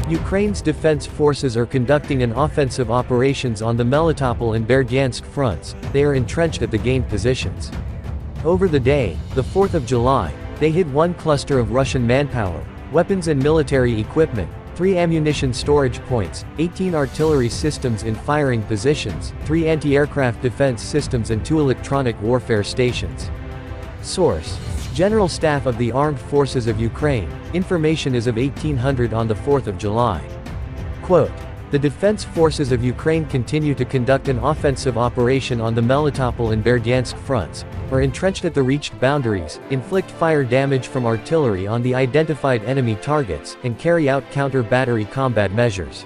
Ukraine's defense forces are conducting an offensive operations on the Melitopol and Berdiansk fronts. They are entrenched at the gained positions. Over the day, the 4th of July, they hit one cluster of Russian manpower, weapons and military equipment, 3 ammunition storage points, 18 artillery systems in firing positions, 3 anti-aircraft defense systems and 2 electronic warfare stations. Source: General Staff of the Armed Forces of Ukraine. Information is of 1800 on the 4th of July. Quote, "The defense forces of Ukraine continue to conduct an offensive operation on the Melitopol and Berdiansk fronts, are entrenched at the reached boundaries, inflict fire damage from artillery on the identified enemy targets, and carry out counter-battery combat measures."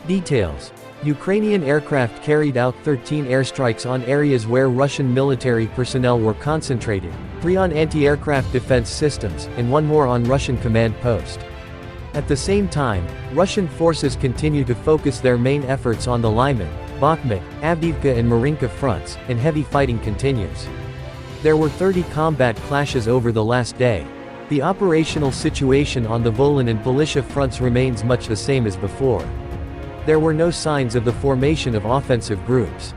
Details: Ukrainian aircraft carried out 13 airstrikes on areas where Russian military personnel were concentrated, 3 on anti-aircraft defense systems, and 1 more on Russian command post. At the same time, Russian forces continue to focus their main efforts on the Lyman, Bakhmut, Avdiivka and Marinka fronts, and heavy fighting continues. There were 30 combat clashes over the last day. The operational situation on the Volyn and Polishcha fronts remains much the same as before. There were no signs of the formation of offensive groups.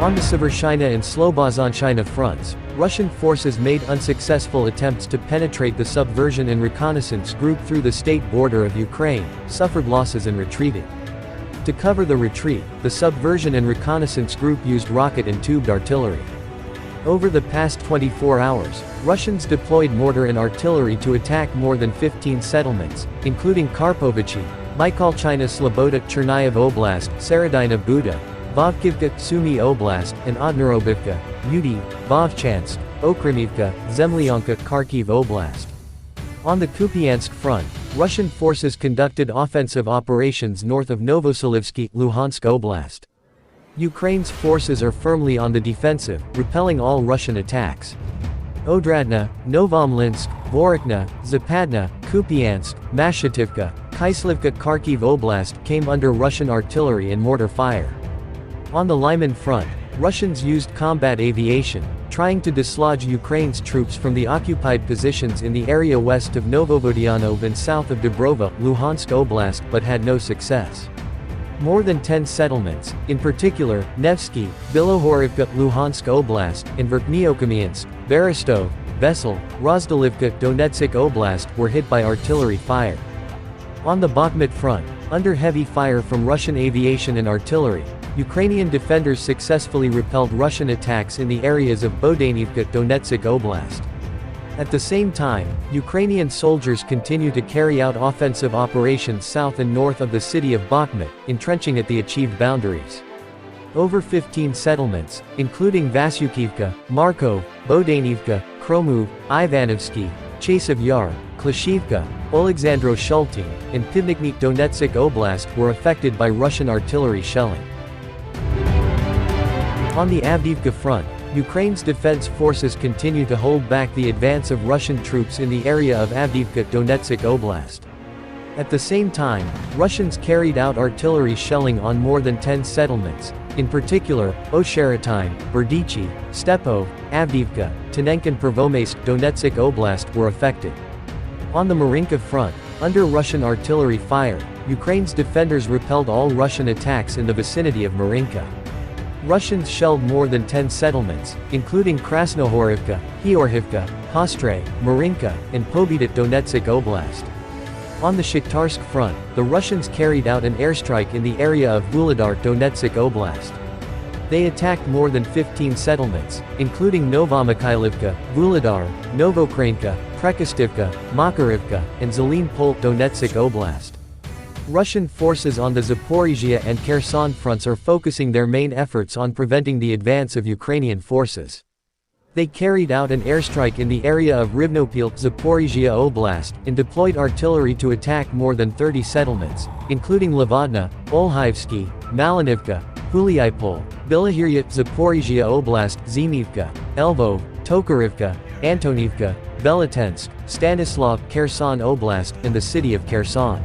On the Severshchina and Slobozhenshchina fronts, Russian forces made unsuccessful attempts to penetrate the subversion and reconnaissance group through the state border of Ukraine, suffered losses and retreated. To cover the retreat, the subversion and reconnaissance group used rocket and tubed artillery. Over the past 24 hours, Russians deployed mortar and artillery to attack more than 15 settlements, including Karpovichy, Mykolchina Sloboda Chernihiv Oblast, Saradina Buda, Vovkivka, Sumy Oblast, and Odnorobivka, Yudy, Vovchansk, Okrymivka, Zemlyanka, Kharkiv Oblast. On the Kupiansk front, Russian forces conducted offensive operations north of Novoselivsky, Luhansk Oblast. Ukraine's forces are firmly on the defensive, repelling all Russian attacks. Odradna, Novomlinsk, Vorokna, Zapadna, Kupiansk, Mashitivka, Kyslivka, Kharkiv Oblast came under Russian artillery and mortar fire. On the Lyman front, Russians used combat aviation, trying to dislodge Ukraine's troops from the occupied positions in the area west of Novovodyanov and south of Dubrova, Luhansk Oblast, but had no success. More than 10 settlements, in particular, Nevsky, Bilohorivka, Luhansk Oblast, and Verkhnyokamyansk, Berestov, Vesel, Rozdolivka, Donetsk Oblast were hit by artillery fire. On the Bakhmut front, under heavy fire from Russian aviation and artillery, Ukrainian defenders successfully repelled Russian attacks in the areas of Bodanivka, Donetsk Oblast. At the same time, Ukrainian soldiers continue to carry out offensive operations south and north of the city of Bakhmut, entrenching at the achieved boundaries. Over 15 settlements, including Vasyukivka, Markov, Bodanivka, Kromov, Ivanovsky, Chasev Yar, Klashivka, Oleksandro Shultin, and Pivnikny Donetsk Oblast were affected by Russian artillery shelling. On the Avdiivka front, Ukraine's defense forces continue to hold back the advance of Russian troops in the area of Avdiivka, Donetsk Oblast. At the same time, Russians carried out artillery shelling on more than 10 settlements, in particular, Osheretine, Berdichi, Stepov, Avdiivka, Tenenk and Pervomaysk, Donetsk Oblast were affected. On the Marinka front, under Russian artillery fire, Ukraine's defenders repelled all Russian attacks in the vicinity of Marinka. Russians shelled more than 10 settlements, including Krasnohorivka, Heorhivka, Hostre, Marinka, and Pobidat Donetsk Oblast. On the Shakhtarsk front, the Russians carried out an airstrike in the area of Vuhledar, Donetsk Oblast. They attacked more than 15 settlements, including Novomikhailivka, Vuhledar, Novokranka, Prekostivka, Makarivka, and Zelenpol, Donetsk Oblast. Russian forces on the Zaporizhia and Kherson fronts are focusing their main efforts on preventing the advance of Ukrainian forces. They carried out an airstrike in the area of Rivnopil, Zaporizhia Oblast, and deployed artillery to attack more than 30 settlements, including Levodna, Olhaivsky, Malinivka, Huliaipol, Bilahirya, Zaporizhia Oblast, Zimivka, Elvov, Tokarivka, Antonivka, Velitensk, Stanislav, Kherson Oblast, and the city of Kherson.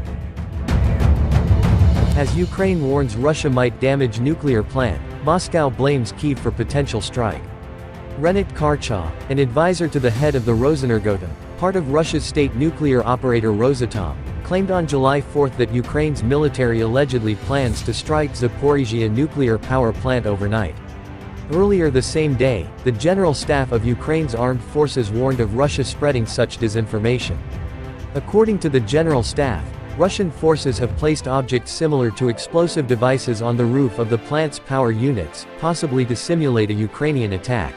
As Ukraine warns Russia might damage nuclear plant, Moscow blames Kyiv for potential strike. Renat Karchaw, an advisor to the head of the Rosenergoatom, part of Russia's state nuclear operator Rosatom, claims claimed on July 4 that Ukraine's military allegedly plans to strike Zaporizhzhia nuclear power plant overnight. Earlier the same day, the General Staff of Ukraine's armed forces warned of Russia spreading such disinformation. According to the General Staff, Russian forces have placed objects similar to explosive devices on the roof of the plant's power units, possibly to simulate a Ukrainian attack.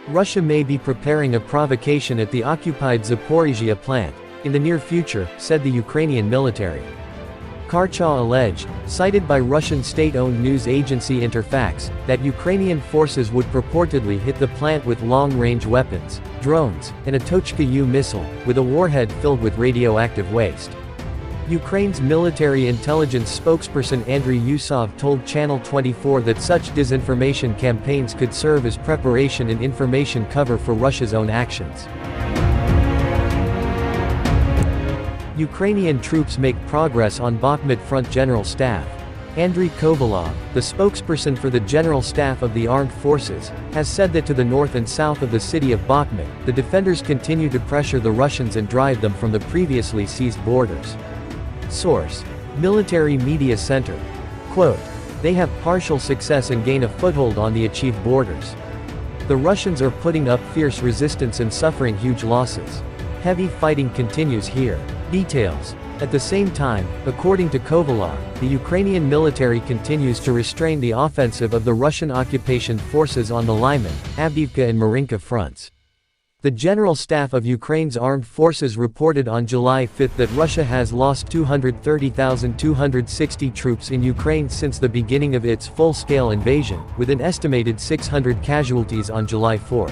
Russia may be preparing a provocation at the occupied Zaporizhzhia plant in the near future, said the Ukrainian military. Karchaw alleged, cited by Russian state-owned news agency Interfax, that Ukrainian forces would purportedly hit the plant with long-range weapons, drones, and a Tochka-U missile, with a warhead filled with radioactive waste. Ukraine's military intelligence spokesperson Andriy Yusov told Channel 24 that such disinformation campaigns could serve as preparation and information cover for Russia's own actions. Ukrainian troops make progress on Bakhmut front. General Staff Andriy Kovalov, the spokesperson for the General Staff of the Armed Forces, has said that to the north and south of the city of Bakhmut, the defenders continue to pressure the Russians and drive them from the previously seized borders. Source: Military Media Center. Quote, "They have partial success and gain a foothold on the achieved borders. The Russians are putting up fierce resistance and suffering huge losses. Heavy fighting continues here." Details. At the same time, according to Kovalov, the Ukrainian military continues to restrain the offensive of the Russian occupation forces on the Lyman, Avdiivka and Marinka fronts. The General Staff of Ukraine's armed forces reported on July 5 that Russia has lost 230,260 troops in Ukraine since the beginning of its full-scale invasion, with an estimated 600 casualties on July 4.